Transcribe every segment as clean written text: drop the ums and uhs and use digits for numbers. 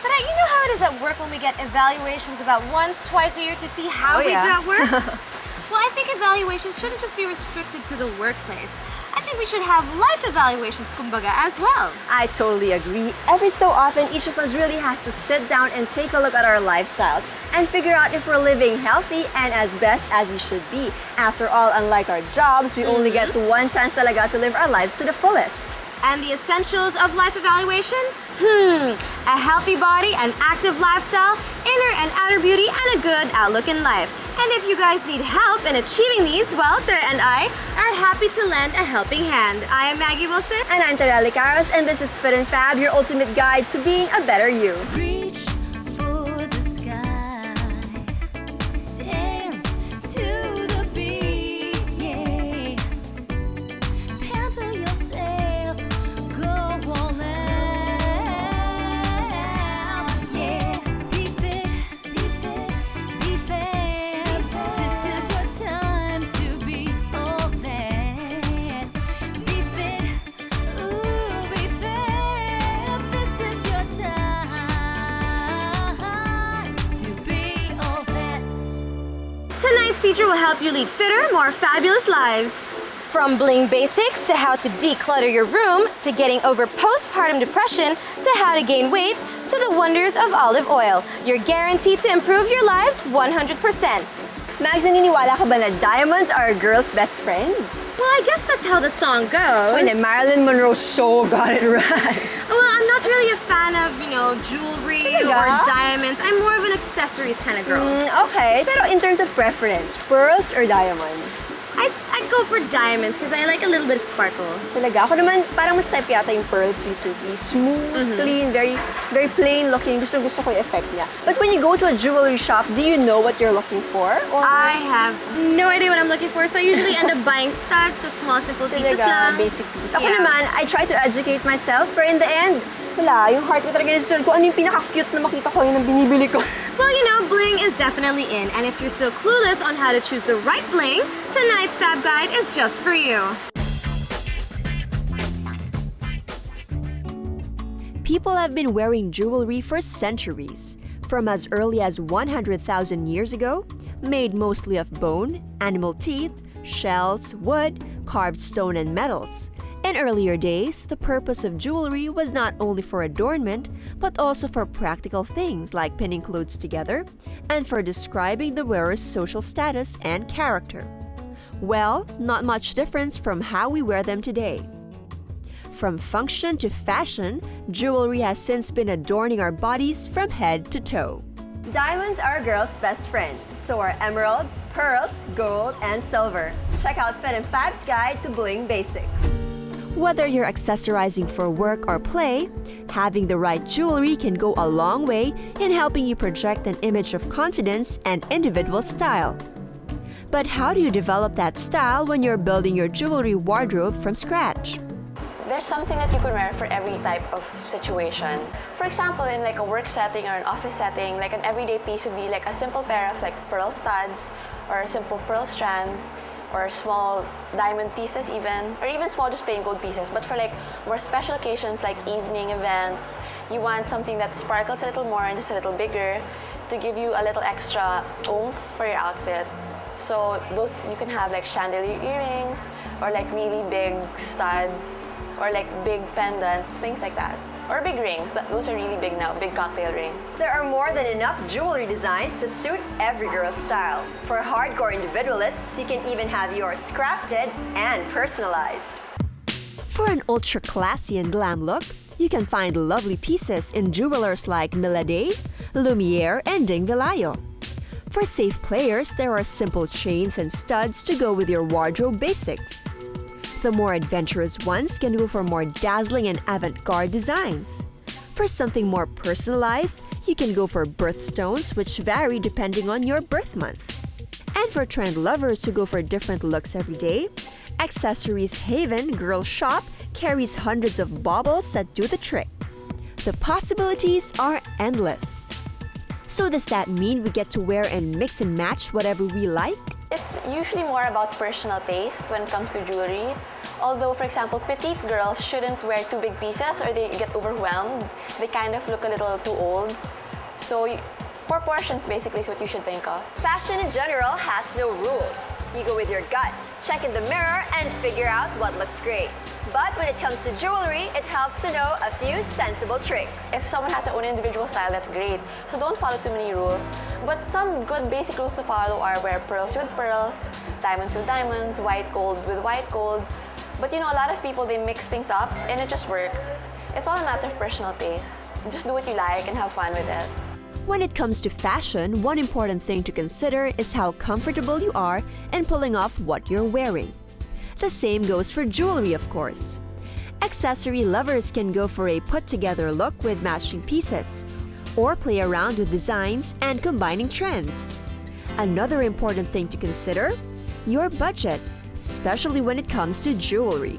But you know how it is at work when we get evaluations about once, twice a year to see how we do at work? Well, I think evaluations shouldn't just be restricted to the workplace. I think we should have life evaluations, kumbaga, as well. I totally agree. Every so often, each of us really has to sit down and take a look at our lifestyles and figure out if we're living healthy and as best as we should be. After all, unlike our jobs, we only get one chance talaga to live our lives to the fullest. And the essentials of life evaluation? A healthy body, an active lifestyle, inner and outer beauty, and a good outlook in life. And if you guys need help in achieving these, well, Tara and I are happy to lend a helping hand. I am Maggie Wilson. And I'm Tareli Caros, and this is Fit and Fab, your ultimate guide to being a better you. Reach for the sky, dance to the beat, yeah. Pamper yourself, go all out, yeah. Be fit, be fit, be fab. This is your time to be all that. Be fit, ooh, be fab. This is your time to be all that. Tonight's feature will help you lead fitter, more fabulous lives. From bling basics to how to declutter your room, to getting over postpartum depression, to how to gain weight, to the wonders of olive oil. You're guaranteed to improve your lives 100%. Max, naniniwala ka ba na diamonds are a girl's best friend? Well, I guess that's how the song goes. When Marilyn Monroe so got it right. Well, I'm not really a fan of, jewelry or Talaga? diamonds. I'm more of an accessories kind of girl. Okay, pero in terms of preference, pearls or diamonds? I'd go for diamonds because I like a little bit of sparkle. Talaga, ako naman parang mas type yata yung pearls recently. Smooth, clean, very very plain looking. Gusto ko yung effect niya. But when you go to a jewelry shop, do you know what you're looking for? Or I have no idea what I'm looking for, so I usually end up buying studs, the small, simple pieces lang. basic pieces. Ako Yeah. naman, I try to educate myself, but in the end, wala, yung heart ko talaga nasusunod ko. Ano yung pinaka-cute na makita ko, yun ang binibili ko. Well, bling is definitely in, and if you're still clueless on how to choose the right bling, tonight's Fab Guide is just for you. People have been wearing jewelry for centuries, from as early as 100,000 years ago, made mostly of bone, animal teeth, shells, wood, carved stone, and metals. In earlier days, the purpose of jewelry was not only for adornment, but also for practical things like pinning clothes together and for describing the wearer's social status and character. Well, not much difference from how we wear them today. From function to fashion, jewelry has since been adorning our bodies from head to toe. Diamonds are a girl's best friend. So are emeralds, pearls, gold, and silver. Check out Fit and Fab's Guide to Bling Basics. Whether you're accessorizing for work or play, having the right jewelry can go a long way in helping you project an image of confidence and individual style. But how do you develop that style when you're building your jewelry wardrobe from scratch? There's something that you can wear for every type of situation. For example, in like a work setting or an office setting, like an everyday piece would be like a simple pair of like pearl studs or a simple pearl strand, or small diamond pieces or even small just plain gold pieces. But for like more special occasions like evening events, you want something that sparkles a little more and just a little bigger to give you a little extra oomph for your outfit. So those, you can have like chandelier earrings or like really big studs or like big pendants, things like that. Or big rings, those are really big now, big cocktail rings. There are more than enough jewelry designs to suit every girl's style. For hardcore individualists, you can even have yours crafted and personalized. For an ultra-classy and glam look, you can find lovely pieces in jewelers like Milade, Lumiere, and Ding Velayo. For safe players, there are simple chains and studs to go with your wardrobe basics. The more adventurous ones can go for more dazzling and avant-garde designs. For something more personalized, you can go for birthstones, which vary depending on your birth month. And for trend lovers who go for different looks every day, Accessories Haven Girl Shop carries hundreds of baubles that do the trick. The possibilities are endless. So does that mean we get to wear and mix and match whatever we like? It's usually more about personal taste when it comes to jewelry. Although, for example, petite girls shouldn't wear too big pieces or they get overwhelmed. They kind of look a little too old. So proportions basically is what you should think of. Fashion in general has no rules. You go with your gut, check in the mirror, and figure out what looks great. But when it comes to jewelry, it helps to know a few sensible tricks. If someone has their own individual style, that's great. So don't follow too many rules. But some good basic rules to follow are wear pearls with pearls, diamonds with diamonds, white gold with white gold. But you know, a lot of people, they mix things up and it just works. It's all a matter of personal taste. Just do what you like and have fun with it. When it comes to fashion, one important thing to consider is how comfortable you are in pulling off what you're wearing. The same goes for jewelry, of course. Accessory lovers can go for a put-together look with matching pieces, or play around with designs and combining trends. Another important thing to consider: your budget, especially when it comes to jewelry.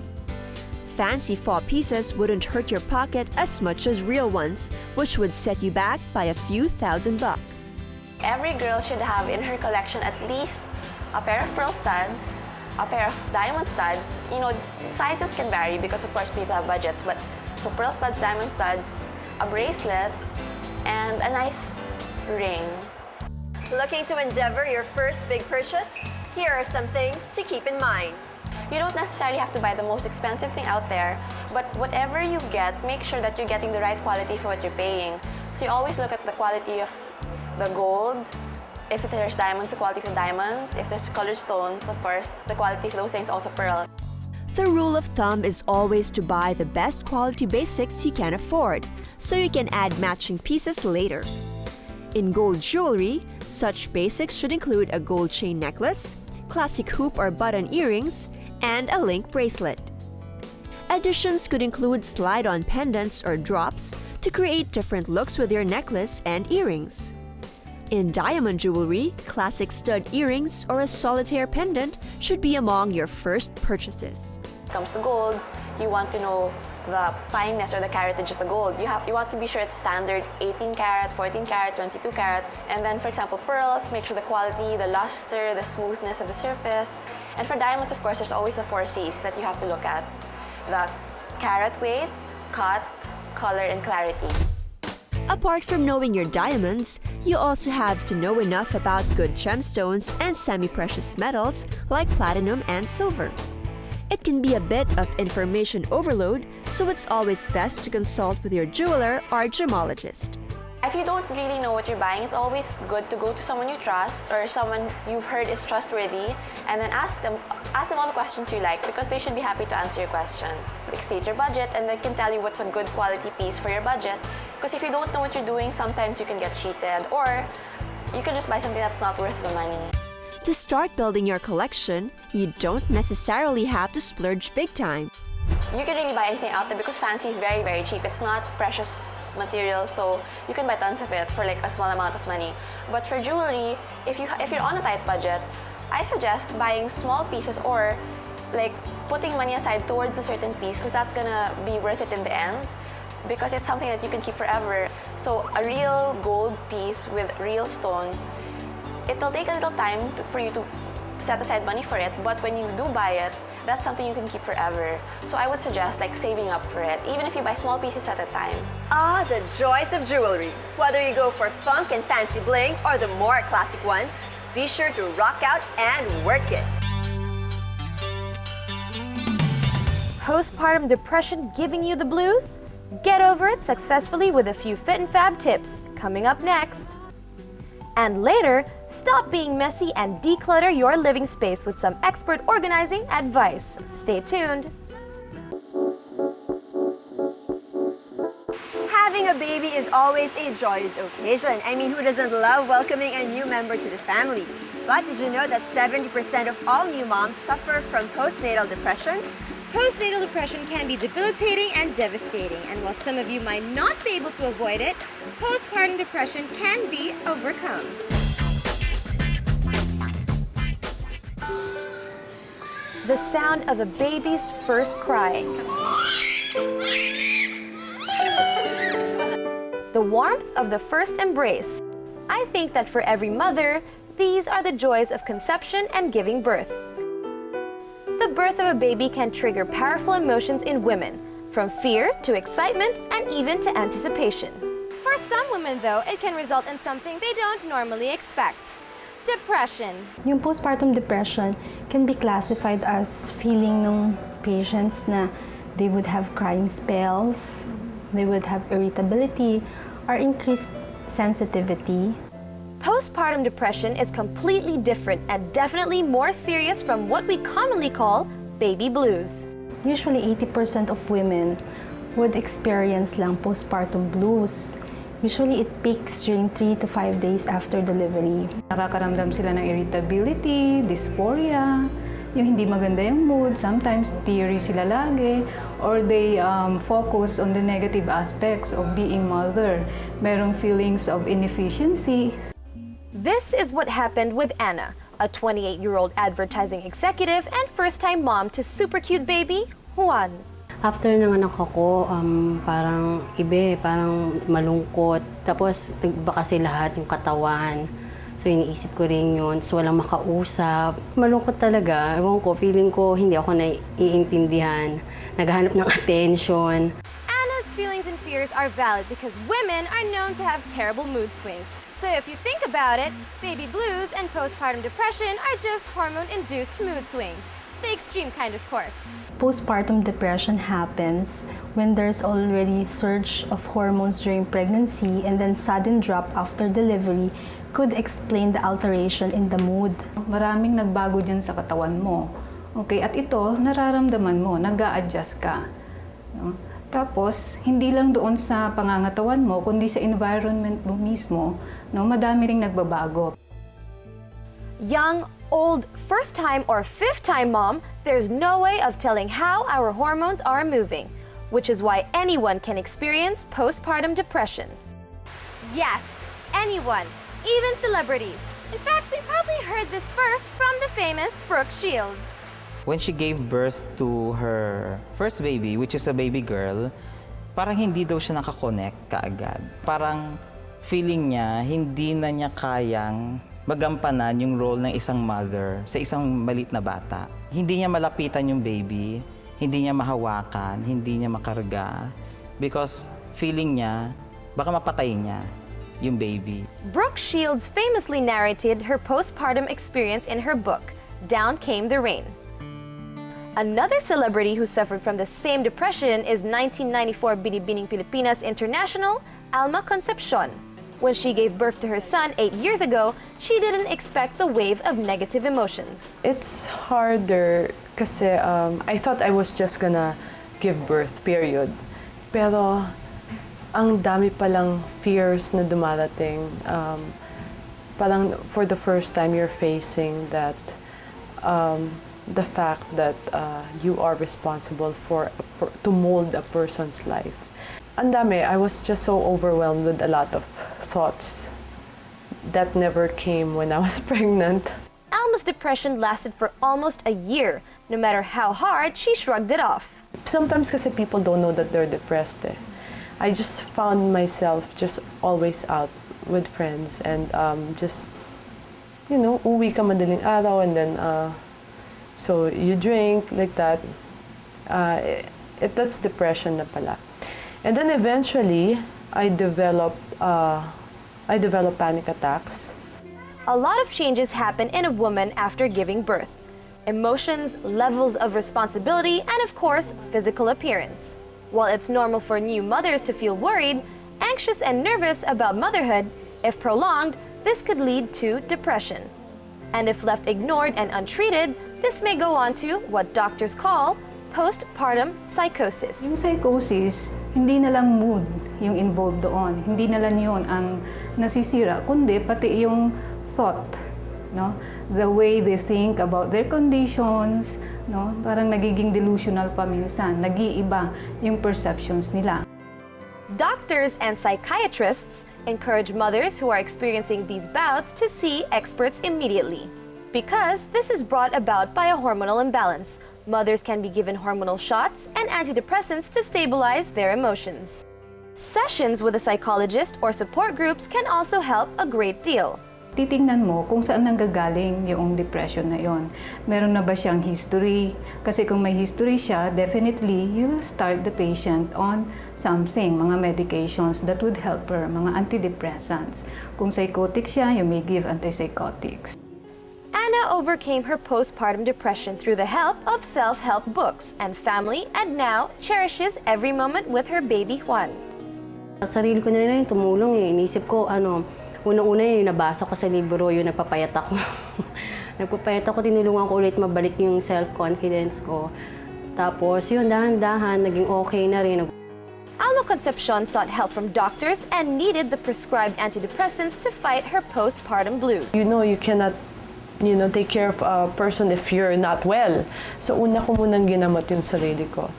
Fancy faux pieces wouldn't hurt your pocket as much as real ones, which would set you back by a few $1,000s. Every girl should have in her collection at least a pair of pearl studs, a pair of diamond studs. You know, sizes can vary because of course people have budgets, but so pearl studs, diamond studs, a bracelet, and a nice ring. Looking to endeavor your first big purchase? Here are some things to keep in mind. You don't necessarily have to buy the most expensive thing out there, but whatever you get, make sure that you're getting the right quality for what you're paying. So you always look at the quality of the gold. If there's diamonds, the quality of the diamonds. If there's colored stones, of course, the quality of those things also pearl. The rule of thumb is always to buy the best quality basics you can afford, so you can add matching pieces later. In gold jewelry, such basics should include a gold chain necklace, classic hoop or button earrings, and a link bracelet. Additions could include slide-on pendants or drops to create different looks with your necklace and earrings. In diamond jewelry, classic stud earrings or a solitaire pendant should be among your first purchases. When it comes to gold, you want to know the fineness or the caratage of the gold. You want to be sure it's standard 18 karat, 14 karat, 22 karat. And then, for example, pearls, make sure the quality, the luster, the smoothness of the surface. And for diamonds, of course, there's always the 4 C's that you have to look at: the carat weight, cut, color, and clarity. Apart from knowing your diamonds, you also have to know enough about good gemstones and semi-precious metals like platinum and silver. It can be a bit of information overload, so it's always best to consult with your jeweler or gemologist. If you don't really know what you're buying, it's always good to go to someone you trust or someone you've heard is trustworthy, and then ask them all the questions you like, because they should be happy to answer your questions. Like, state your budget and they can tell you what's a good quality piece for your budget. Because if you don't know what you're doing, sometimes you can get cheated, or you can just buy something that's not worth the money. To start building your collection, you don't necessarily have to splurge big time. You can really buy anything out there because fancy is very, very cheap. It's not precious material, so you can buy tons of it for like a small amount of money. But for jewelry, if you're on a tight budget, I suggest buying small pieces or like putting money aside towards a certain piece, because that's gonna be worth it in the end, because it's something that you can keep forever. So a real gold piece with real stones, it'll take a little time for you to set aside money for it, but when you do buy it, that's something you can keep forever. So I would suggest like saving up for it, even if you buy small pieces at a time. Ah, the joys of jewelry. Whether you go for funk and fancy bling or the more classic ones, be sure to rock out and work it. Postpartum depression giving you the blues? Get over it successfully with a few fit and fab tips coming up next. And later, stop being messy and declutter your living space with some expert organizing advice. Stay tuned. Having a baby is always a joyous occasion. I mean, who doesn't love welcoming a new member to the family? But did you know that 70% of all new moms suffer from postnatal depression? Postnatal depression can be debilitating and devastating, and while some of you might not be able to avoid it, postpartum depression can be overcome. The sound of a baby's first cry. The warmth of the first embrace. I think that for every mother, these are the joys of conception and giving birth. The birth of a baby can trigger powerful emotions in women, from fear to excitement and even to anticipation. For some women, though, it can result in something they don't normally expect: depression. Yung postpartum depression can be classified as feeling ng patients na they would have crying spells, they would have irritability, or increased sensitivity. Postpartum depression is completely different and definitely more serious from what we commonly call baby blues. Usually 80% of women would experience lang postpartum blues. Usually it peaks during 3 to 5 days after delivery. Nakakaramdam sila ng irritability, dysphoria, yung hindi maganda yung mood, sometimes teary sila lagi, or they focus on the negative aspects of being mother. Merong feelings of inefficiency. This is what happened with Anna, a 28-year-old advertising executive and first-time mom to super cute baby, Juan. After ng anak ko, parang parang malungkot. Tapos nagba kasi lahat yung katawan. So iniisip ko rin yun. So walang makausap. Malungkot talaga. Ewan ko, feeling ko hindi ako naiintindihan. Naghahanap ng attention. Anna's feelings and fears are valid because women are known to have terrible mood swings. So if you think about it, baby blues and postpartum depression are just hormone-induced mood swings. The extreme kind, of course. Postpartum depression happens when there's already surge of hormones during pregnancy and then sudden drop after delivery could explain the alteration in the mood. Maraming nagbago dyan sa katawan mo. Okay, at ito, nararamdaman mo, nag-a-adjust ka. No? Tapos, hindi lang doon sa pangangatawan mo, kundi sa environment mo mismo, no, madami ring nagbabago. Young, old, first-time or fifth-time mom, there's no way of telling how our hormones are moving, which is why anyone can experience postpartum depression. Yes, anyone, even celebrities. In fact, we probably heard this first from the famous Brooke Shields. When she gave birth to her first baby, which is a baby girl, parang hindi daw siya nakakonect kaagad. Parang feeling niya, hindi na niya kayang magampanan yung role ng isang mother sa isang maliit na bata. Hindi niya malapitan yung baby, hindi niya mahawakan, hindi niya makarga, because feeling niya, baka mapatay niya yung baby. Brooke Shields famously narrated her postpartum experience in her book, Down Came the Rain. Another celebrity who suffered from the same depression is 1994 Binibining Pilipinas International, Alma Concepcion. When she gave birth to her son 8 years ago, she didn't expect the wave of negative emotions. It's harder kasi I thought I was just gonna give birth, period. Pero ang dami palang fears na dumarating. Parang for the first time you're facing that the fact that you are responsible to mold a person's life. Ang dami, I was just so overwhelmed with a lot of thoughts that never came when I was pregnant. Alma's depression lasted for almost a year. No matter how hard, she shrugged it off. Sometimes kasi people don't know that they're depressed. I just found myself just always out with friends and just, you know, uwi ka madaling araw and then so you drink like that. That's depression na pala. And then eventually, I developed panic attacks. A lot of changes happen in a woman after giving birth. Emotions, levels of responsibility, and of course, physical appearance. While it's normal for new mothers to feel worried, anxious and nervous about motherhood, if prolonged, this could lead to depression. And if left ignored and untreated, this may go on to what doctors call postpartum psychosis. Yung psychosis, hindi na lang mood yung involved doon. Hindi na lang yun ang nasisira, kundi pati yung thought, no? The way they think about their conditions, no? Parang nagiging delusional pa minsan, nag-iiba yung perceptions nila. Doctors and psychiatrists encourage mothers who are experiencing these bouts to see experts immediately. Because this is brought about by a hormonal imbalance, mothers can be given hormonal shots and antidepressants to stabilize their emotions. Sessions with a psychologist or support groups can also help a great deal. titingnan mo kung saan nanggagaling yung depression na yon. Meron na ba siyang history? Kasi kung may history siya, definitely you will start the patient on something, mga medications that would help her, mga antidepressants. Kung psychotic siya, you may give antipsychotics. Anna overcame her postpartum depression through the help of self-help books and family, and now cherishes every moment with her baby Juan. Sarili ko na rin yung tumulong eh. Inisip ko, unang-una yung nabasa ko sa libro, yung nagpapayat ako. Nagpapayat ako, tinulungan ko ulit mabalik yung self-confidence ko. Tapos yun, dahan-dahan, naging okay na rin. Alma Concepcion sought help from doctors and needed the prescribed antidepressants to fight her postpartum blues. You know, you cannot take care of a person if you're not well. So una ko munang ginamot yung sarili ko.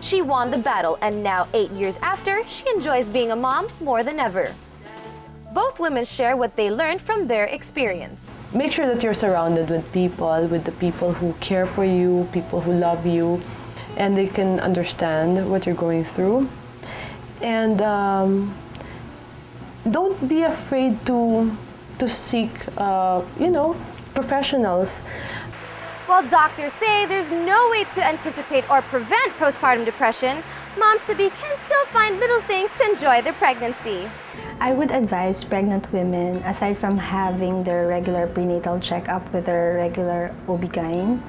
She won the battle, and now 8 years after, she enjoys being a mom more than ever. Both women share what they learned from their experience. Make sure that you're surrounded with the people who care for you, people who love you, and they can understand what you're going through. And don't be afraid to seek, professionals. While doctors say there's no way to anticipate or prevent postpartum depression, moms-to-be can still find little things to enjoy their pregnancy. I would advise pregnant women, aside from having their regular prenatal checkup with their regular OB-GYN,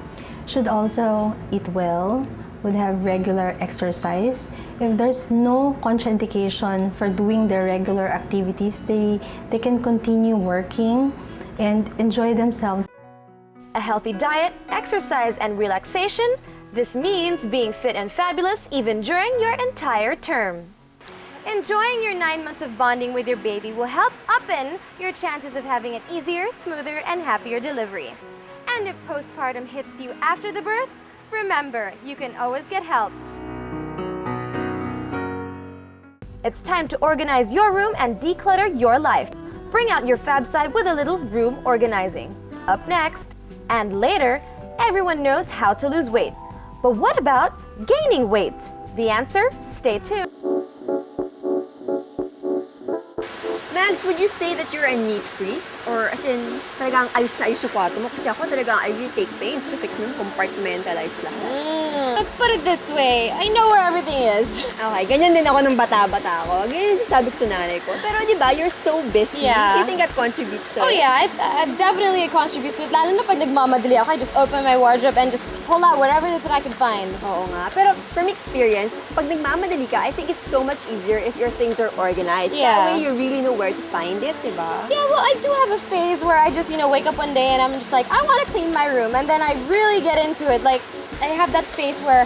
should also eat well, would have regular exercise. If there's no contraindication for doing their regular activities, they can continue working and enjoy themselves. A healthy diet, exercise, and relaxation. This means being fit and fabulous even during your entire term. Enjoying your 9 months of bonding with your baby will help upend your chances of having an easier, smoother, and happier delivery. And if postpartum hits you after the birth, remember, you can always get help. It's time to organize your room and declutter your life. Bring out your fab side with a little room organizing. Up next, and later, everyone knows how to lose weight. But what about gaining weight? The answer? Stay tuned. Max, would you say that you're a neat freak? Or as in, talagang ayos na ayos sa kwarto mo? Kasi ako talagang I really take pains to fix mo yung compartmentalize lahat. Let's put it this way, I know where everything is. Okay, ganyan din ako nung bata-bata ako. Ganyan yung sabi ko sa nanay ko. Pero di ba, you're so busy. Yeah. You think that contributes to Oh it? yeah, it definitely contributes to it. Lalo na pag nagmamadali ako, I just open my wardrobe and just pull out whatever it is that I can find. Oo nga. Pero from experience, pag nagmamadali ka, I think it's so much easier if your things are organized. Yeah. That way, you really know where to find it, di ba? Yeah, well, I do have a phase where I just, wake up one day and I'm just like, I want to clean my room. And then I really get into it. Like, I have that phase where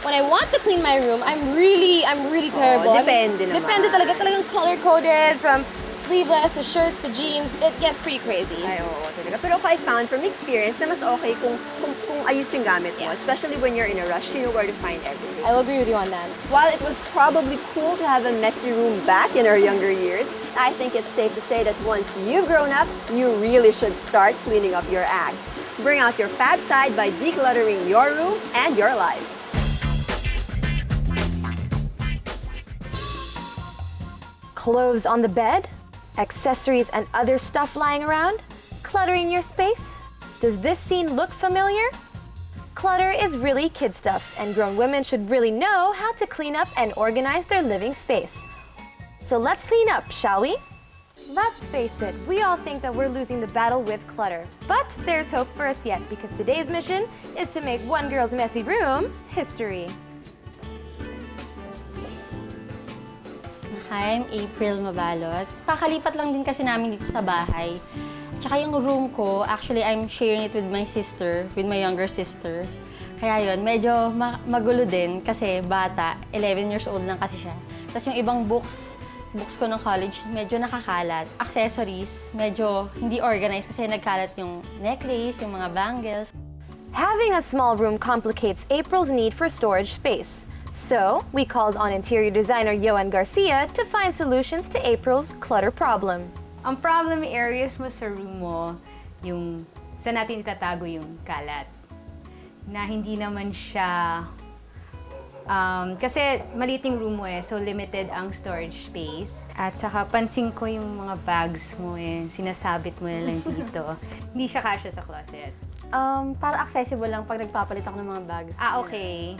when I want to clean my room, I'm really terrible. Depende naman. Depende talaga. Talagang color-coded from sleeveless to shirts to jeans. It gets pretty crazy. Ay, oo, talaga. Pero I found from experience na mas okay kung ayos yung gamit mo. Especially when you're in a rush, you know where to find everything. I'll agree with you on that. While it was probably cool to have a messy room back in our younger years, I think it's safe to say that once you've grown up, you really should start cleaning up your act. Bring out your fab side by decluttering your room and your life. Clothes on the bed, accessories and other stuff lying around, cluttering your space. Does this scene look familiar? Clutter is really kid stuff, and grown women should really know how to clean up and organize their living space. So let's clean up, shall we? Let's face it, we all think that we're losing the battle with clutter. But there's hope for us yet, because today's mission is to make one girl's messy room history. Hi, I'm April Mabalot. Kakalipat lang din kasi namin dito sa bahay. Tsaka yung room ko, actually I'm sharing it with my sister, with my younger sister. Kaya yun, medyo magulo din kasi bata, 11 years old lang kasi siya. Tapos yung ibang books ko ng college, medyo nakakalat. Accessories, medyo hindi organized kasi nagkalat yung necklace, yung mga bangles. Having a small room complicates April's need for storage space. So, we called on interior designer Johan Garcia to find solutions to April's clutter problem. Ang problem areas mo sa room mo, yung saan natin itatago yung kalat. Na hindi naman siya Kasi maliit yung room mo so limited ang storage space. At saka pansin ko yung mga bags mo sinasabit mo na lang dito. Hindi siya kasya sa closet. Para accessible lang pag nagpapalit ako ng mga bags. Okay.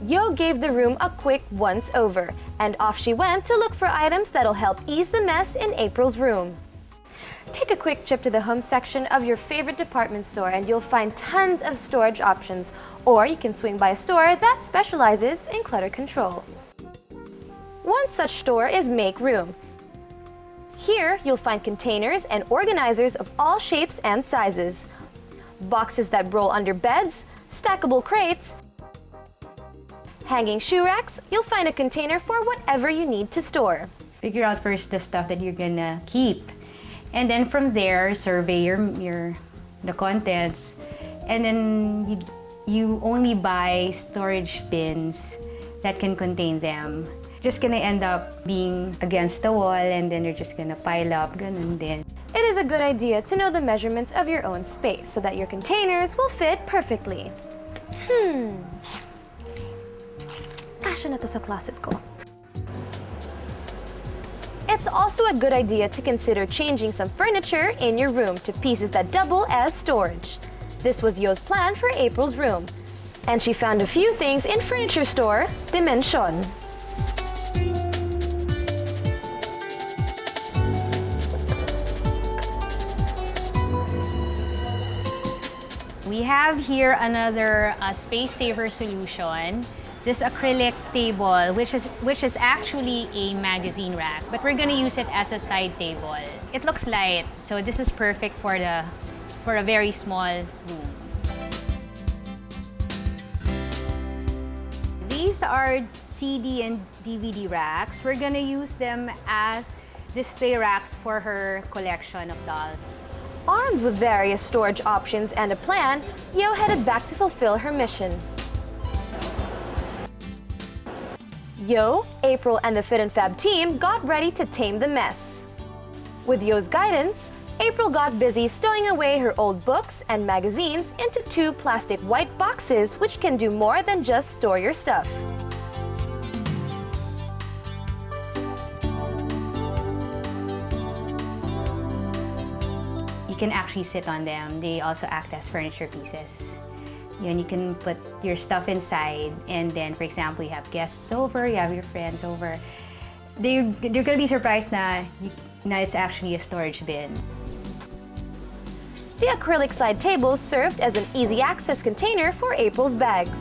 Yo gave the room a quick once-over, and off she went to look for items that'll help ease the mess in April's room. Take a quick trip to the home section of your favorite department store and you'll find tons of storage options, or you can swing by a store that specializes in clutter control. One such store is Make Room. Here, you'll find containers and organizers of all shapes and sizes, boxes that roll under beds, stackable crates, hanging shoe racks. You'll find a container for whatever you need to store. Figure out first the stuff that you're gonna keep. And then from there, survey the contents. And then you only buy storage bins that can contain them. Just gonna end up being against the wall and then you're just gonna pile up, ganun din. It is a good idea to know the measurements of your own space so that your containers will fit perfectly. Kasya na to sa closet ko. It's also a good idea to consider changing some furniture in your room to pieces that double as storage. This was Yo's plan for April's room, and she found a few things in furniture store Dimension. We have here another space saver solution. This acrylic table, which is actually a magazine rack, but we're gonna use it as a side table. It looks light, so this is perfect for a very small room. These are CD and DVD racks. We're gonna use them as display racks for her collection of dolls. Armed with various storage options and a plan, Yo headed back to fulfill her mission. Yo, April, and the Fit and Fab team got ready to tame the mess. With Yo's guidance, April got busy stowing away her old books and magazines into 2 plastic white boxes, which can do more than just store your stuff. You can actually sit on them. They also act as furniture pieces. You can put your stuff inside, and then, for example, you have guests over, you have your friends over. They're gonna be surprised na it's actually a storage bin. The acrylic side tables served as an easy access container for April's bags.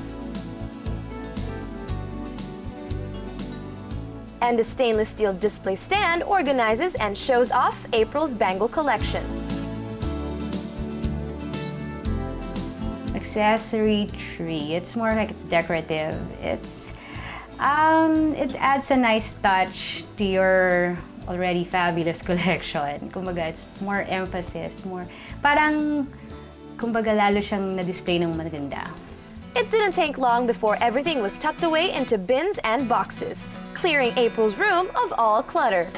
And the stainless steel display stand organizes and shows off April's bangle collection. Accessory tree. It's more like it's decorative. It adds a nice touch to your already fabulous collection. Kumbaga, it's more emphasis, more parang kumbaga lalo siyang na-display ng maganda. It didn't take long before everything was tucked away into bins and boxes, clearing April's room of all clutter.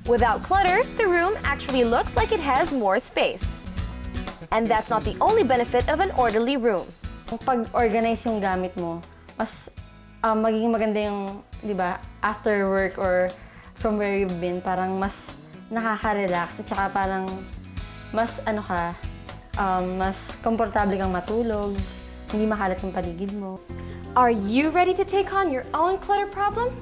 Without clutter, the room actually looks like it has more space. And that's not the only benefit of an orderly room. Pag organize yung gamit mo, mas magiging maganda yung, di ba, after work or from where you've been, parang mas nakaka-relax at saka parang mas mas komportable kang matulog, hindi makalat yung paligid mo. Are you ready to take on your own clutter problem?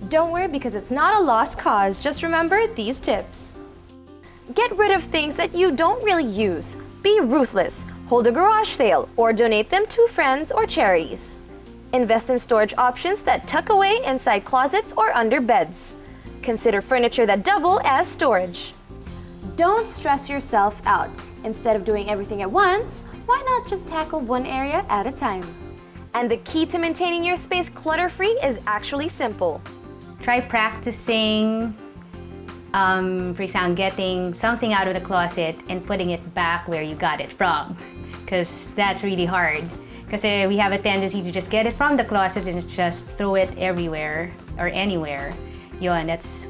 Don't worry, because it's not a lost cause. Just remember these tips. Get rid of things that you don't really use. Be ruthless. Hold a garage sale or donate them to friends or charities. Invest in storage options that tuck away inside closets or under beds. Consider furniture that double as storage. Don't stress yourself out. Instead of doing everything at once, why not just tackle one area at a time? And the key to maintaining your space clutter-free is actually simple. Try practicing, for example, getting something out of the closet and putting it back where you got it from. Because that's really hard. Because we have a tendency to just get it from the closet and just throw it everywhere or anywhere. Yun, that's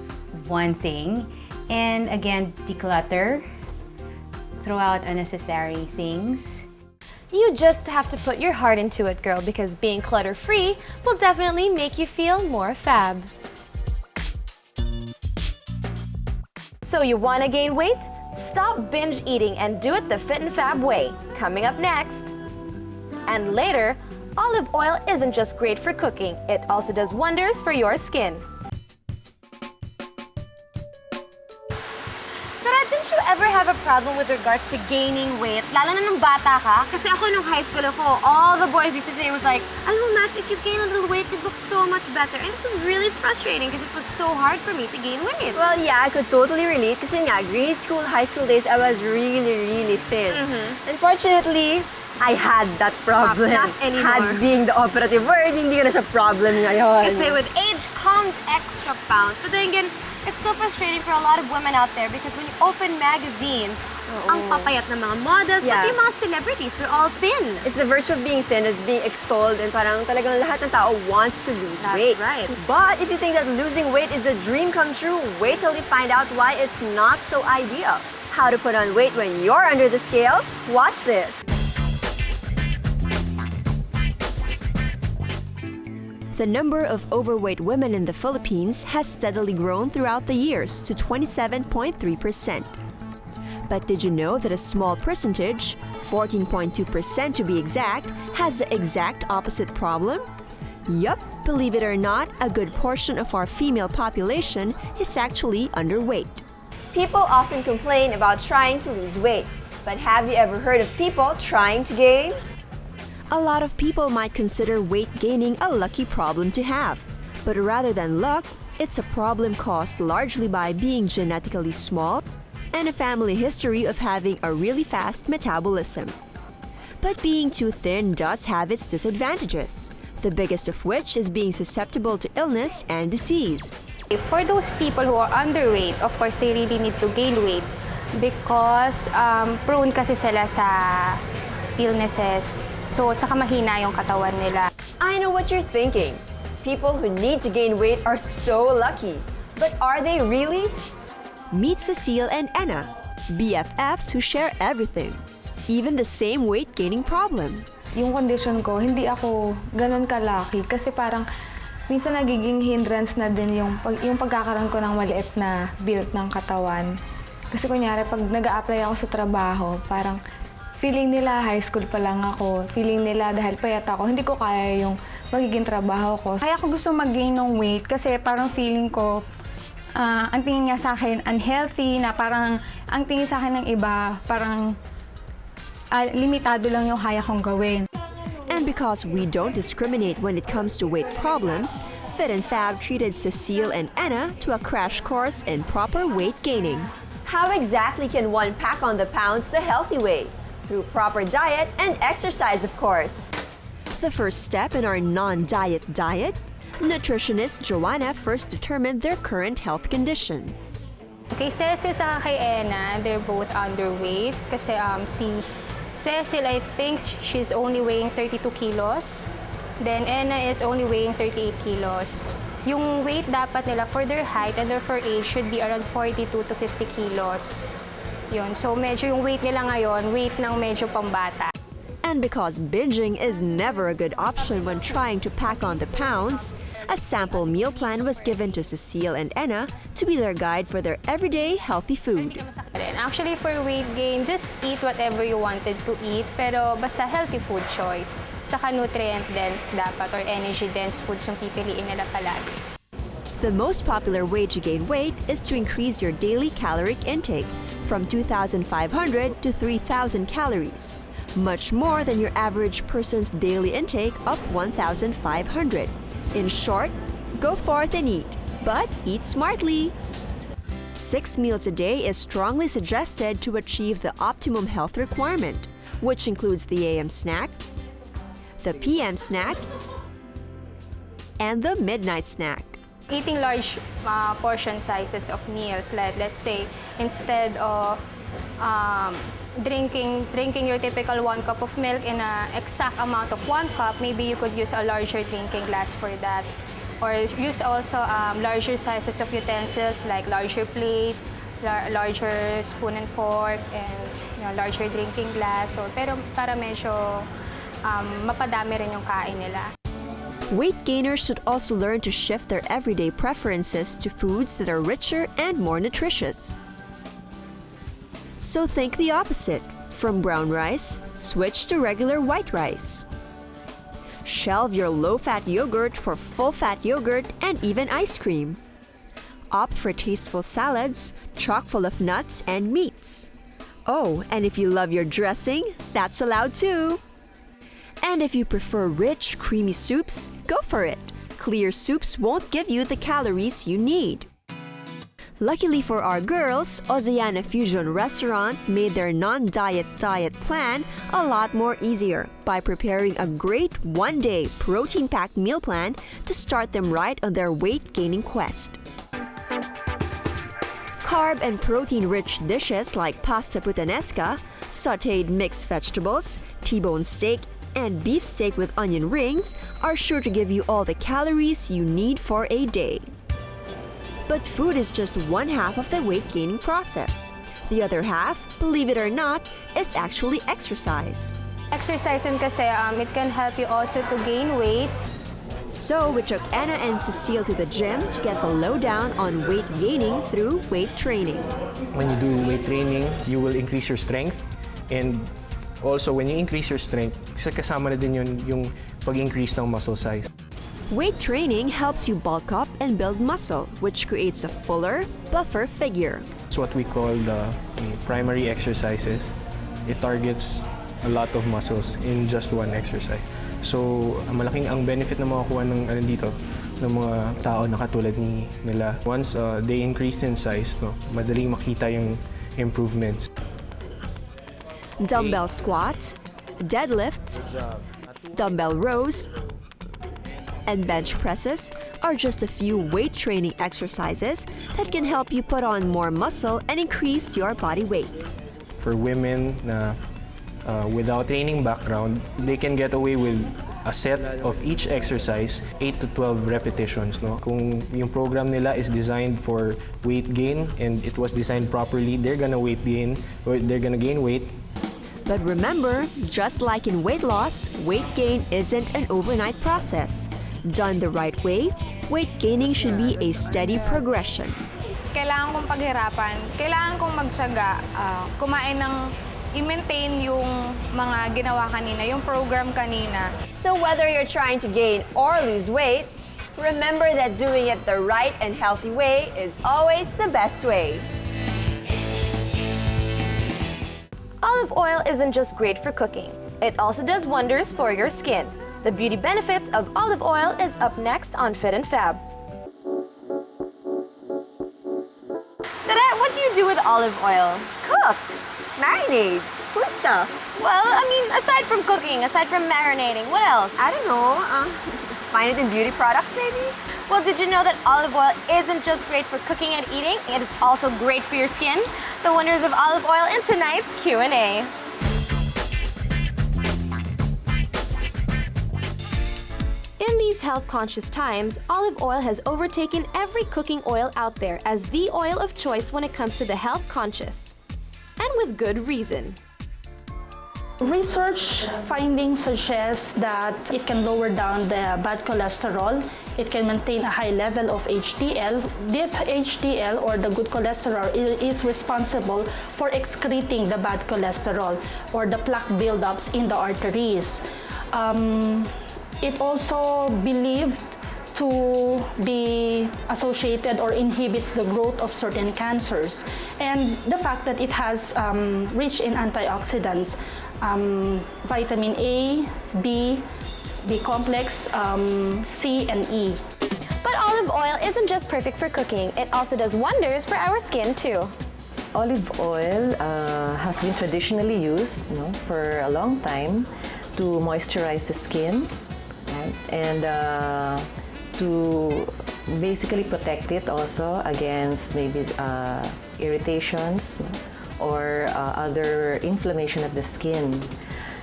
one thing. And again, declutter. throw out unnecessary things. You just have to put your heart into it, girl, because being clutter-free will definitely make you feel more fab. So you want to gain weight? Stop binge eating and do it the Fit and Fab way. Coming up next. And later, olive oil isn't just great for cooking, it also does wonders for your skin. Didn't you ever have a problem with regards to gaining weight? Lalo na nung bata ka? Kasi ako nung high school ako, all the boys used to say was like, alam mo, Matt, if you gain a little weight, you look so much better. And it was really frustrating because it was so hard for me to gain weight. Well, yeah, I could totally relate kasi nga, grade school, high school days, I was really thin. Unfortunately, I had that problem. Not anymore. Had being the operative word, hindi ko na siya problem ngayon. Kasi with age comes extra pounds. But then again, it's so frustrating for a lot of women out there because when you open magazines, ang papayat ng mga models, pati yung mga celebrities, they're all thin. It's the virtue of being thin, it's being extolled, and parang talagang lahat ng tao wants to lose weight. That's right. But if you think that losing weight is a dream come true, wait till you find out why it's not so ideal. How to put on weight when you're under the scales? Watch this. The number of overweight women in the Philippines has steadily grown throughout the years to 27.3%. But did you know that a small percentage, 14.2% to be exact, has the exact opposite problem? Yup, believe it or not, a good portion of our female population is actually underweight. People often complain about trying to lose weight, but have you ever heard of people trying to gain? A lot of people might consider weight gaining a lucky problem to have. But rather than luck, it's a problem caused largely by being genetically small and a family history of having a really fast metabolism. But being too thin does have its disadvantages, the biggest of which is being susceptible to illness and disease. For those people who are underweight, of course, they really need to gain weight because prone kasi sila sa illnesses. So, tsaka mahina yung katawan nila. I know what you're thinking. People who need to gain weight are so lucky. But are they really? Meet Cecile and Anna, BFFs who share everything, even the same weight-gaining problem. Yung condition ko, hindi ako ganun kalaki kasi parang minsan nagiging hindrance na din yung pagkakaroon ko ng maliit na build ng katawan. Kasi kunyari, pag nag-a-apply ako sa trabaho, parang feeling nila high school pa lang ako. Feeling nila dahil payat ako, hindi ko kaya yung magiging trabaho ko. Kaya ako gusto mag-gain ng weight kasi parang feeling ko, ang tingin nga sa akin unhealthy, na parang ang tingin sa akin ng iba, parang limitado lang yung kaya kong gawin. And because we don't discriminate when it comes to weight problems, Fit and Fab treated Cecile and Anna to a crash course in proper weight gaining. How exactly can one pack on the pounds the healthy way? Through proper diet and exercise, of course. The first step in our non-diet diet, nutritionist Joanna first determined their current health condition. Kay Cecil sa kay Anna, they're both underweight kasi si Cecil, I think she's only weighing 32 kilos. Then Anna is only weighing 38 kilos. Yung weight dapat nila for their height and for age should be around 42 to 50 kilos. Yun. So medyo yung weight nila ngayon, weight ng medyo pambata. And because binging is never a good option when trying to pack on the pounds, a sample meal plan was given to Cecile and Anna to be their guide for their everyday healthy food. Actually, for weight gain, just eat whatever you wanted to eat, pero basta healthy food choice. Saka nutrient-dense dapat or energy-dense foods yung pipiliin nila palagi. The most popular way to gain weight is to increase your daily caloric intake from 2,500 to 3,000 calories, much more than your average person's daily intake of 1,500. In short, go forth and eat, but eat smartly. 6 meals a day is strongly suggested to achieve the optimum health requirement, which includes the AM snack, the PM snack, and the midnight snack. Eating large portion sizes of meals, like let's say instead of drinking your typical 1 cup of milk in an exact amount of 1 cup, maybe you could use a larger drinking glass for that. Or use also larger sizes of utensils like larger plate, larger spoon and fork, and larger drinking glass, or pero para medyo mapadami rin yung kain nila. Weight gainers should also learn to shift their everyday preferences to foods that are richer and more nutritious. So think the opposite. From brown rice, switch to regular white rice. Shelve your low-fat yogurt for full-fat yogurt and even ice cream. Opt for tasteful salads, chock full of nuts and meats. Oh, and if you love your dressing, that's allowed too. And if you prefer rich, creamy soups, go for it. Clear soups won't give you the calories you need. Luckily for our girls, Oceana Fusion Restaurant made their non-diet diet plan a lot more easier by preparing a great one-day protein-packed meal plan to start them right on their weight-gaining quest. Carb and protein-rich dishes like pasta puttanesca, sautéed mixed vegetables, T-bone steak, and beef steak with onion rings are sure to give you all the calories you need for a day. But food is just one half of the weight-gaining process. The other half, believe it or not, is actually exercise. Exercising kasi, it can help you also to gain weight. So we took Anna and Cecile to the gym to get the lowdown on weight gaining through weight training. When you do weight training, you will increase your strength, and also when you increase your strength, kasama na din yun yung pag-increase ng muscle size. Weight training helps you bulk up and build muscle, which creates a fuller, buffer figure. It's what we call the primary exercises. It targets a lot of muscles in just one exercise. So, malaking ang benefit na makukuha ng dito ng mga tao na katulad nila. Once they increase in size, madaling makita yung improvements. Dumbbell squats, deadlifts, dumbbell rows, and bench presses are just a few weight training exercises that can help you put on more muscle and increase your body weight. For women na without training background, they can get away with a set of each exercise, 8 to 12 repetitions. Kung yung program nila is designed for weight gain and it was designed properly, they're gonna gain weight. But remember, just like in weight loss, weight gain isn't an overnight process. Done the right way, weight gaining should be a steady progression. Kailangan kong paghirapan, kailangan kong magtiyaga, kumain ng i-maintain yung mga ginawa kanina, yung program kanina. So whether you're trying to gain or lose weight, remember that doing it the right and healthy way is always the best way. Olive oil isn't just great for cooking. It also does wonders for your skin. The beauty benefits of olive oil is up next on Fit and Fab. Dada, what do you do with olive oil? Cook, marinate, food stuff. Well, I mean, aside from cooking, aside from marinating, what else? I don't know, find it in beauty products maybe? Well, did you know that olive oil isn't just great for cooking and eating, it's also great for your skin? The wonders of olive oil in tonight's Q&A. In these health-conscious times, olive oil has overtaken every cooking oil out there as the oil of choice when it comes to the health-conscious. And with good reason. Research findings suggest that it can lower down the bad cholesterol. It can maintain a high level of HDL. This HDL, or the good cholesterol, is responsible for excreting the bad cholesterol or the plaque buildups in the arteries. It also believed to be associated or inhibits the growth of certain cancers. And the fact that it has rich in antioxidants, vitamin A, B, B complex, C, and E. But olive oil isn't just perfect for cooking, it also does wonders for our skin too. Olive oil has been traditionally used for a long time to moisturize the skin, right? And to basically protect it also against maybe irritations or other inflammation of the skin.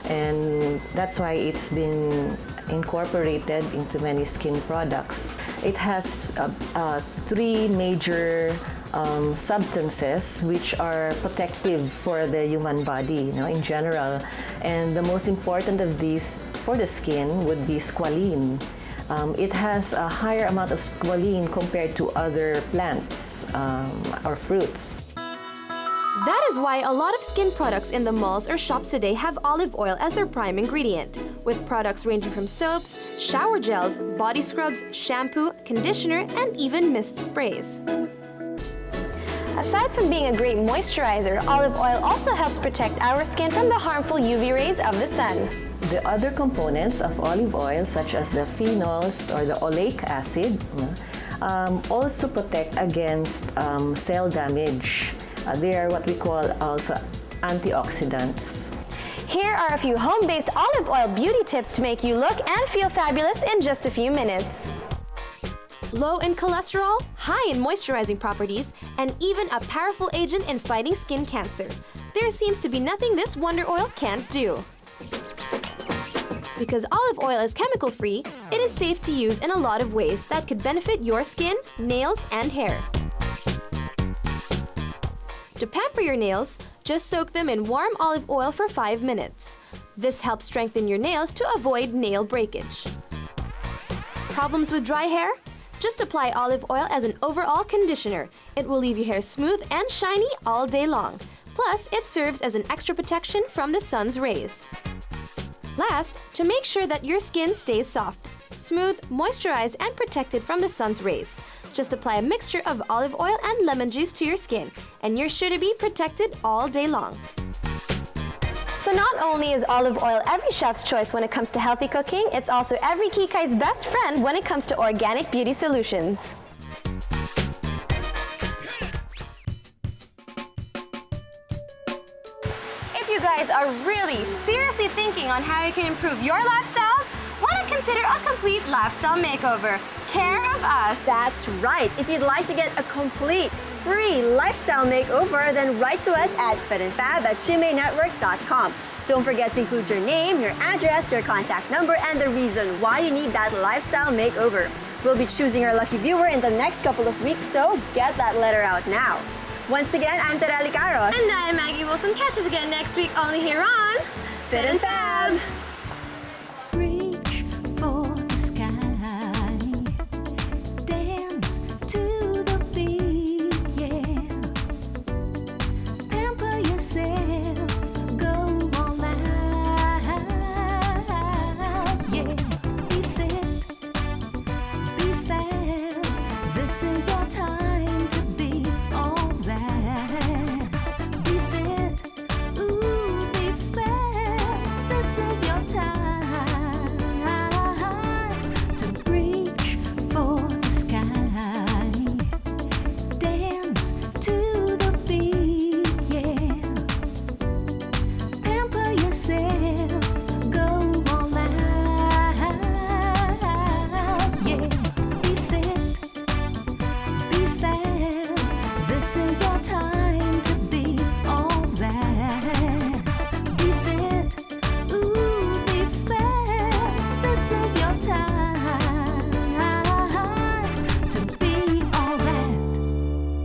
And that's why it's been incorporated into many skin products. It has three major substances which are protective for the human body, in general. And the most important of these for the skin would be squalene. It has a higher amount of squalene compared to other plants or fruits. That is why a lot of skin products in the malls or shops today have olive oil as their prime ingredient, with products ranging from soaps, shower gels, body scrubs, shampoo, conditioner, and even mist sprays. Aside from being a great moisturizer, olive oil also helps protect our skin from the harmful UV rays of the sun. The other components of olive oil, such as the phenols or the oleic acid, also protect against cell damage. They are what we call also antioxidants. Here are a few home-based olive oil beauty tips to make you look and feel fabulous in just a few minutes. Low in cholesterol, high in moisturizing properties, and even a powerful agent in fighting skin cancer. There seems to be nothing this wonder oil can't do. Because olive oil is chemical-free, it is safe to use in a lot of ways that could benefit your skin, nails, and hair. To pamper your nails, just soak them in warm olive oil for 5 minutes. This helps strengthen your nails to avoid nail breakage. Problems with dry hair? Just apply olive oil as an overall conditioner. It will leave your hair smooth and shiny all day long. Plus, it serves as an extra protection from the sun's rays. Last, to make sure that your skin stays soft, smooth, moisturized, and protected from the sun's rays, just apply a mixture of olive oil and lemon juice to your skin, and you're sure to be protected all day long. So not only is olive oil every chef's choice when it comes to healthy cooking, it's also every Kikai's best friend when it comes to organic beauty solutions. If you guys are really seriously thinking on how you can improve your lifestyles, why not consider a complete lifestyle makeover? Care of us. That's right. If you'd like to get a complete free lifestyle makeover, then write to us at fitandfab@gmailnetwork.com. Don't forget to include your name, your address, your contact number, and the reason why you need that lifestyle makeover. We'll be choosing our lucky viewer in the next couple of weeks, so get that letter out now. Once again, I'm Terali Caros. And I'm Maggie Wilson. Catch us again next week only here on Fit and Fab.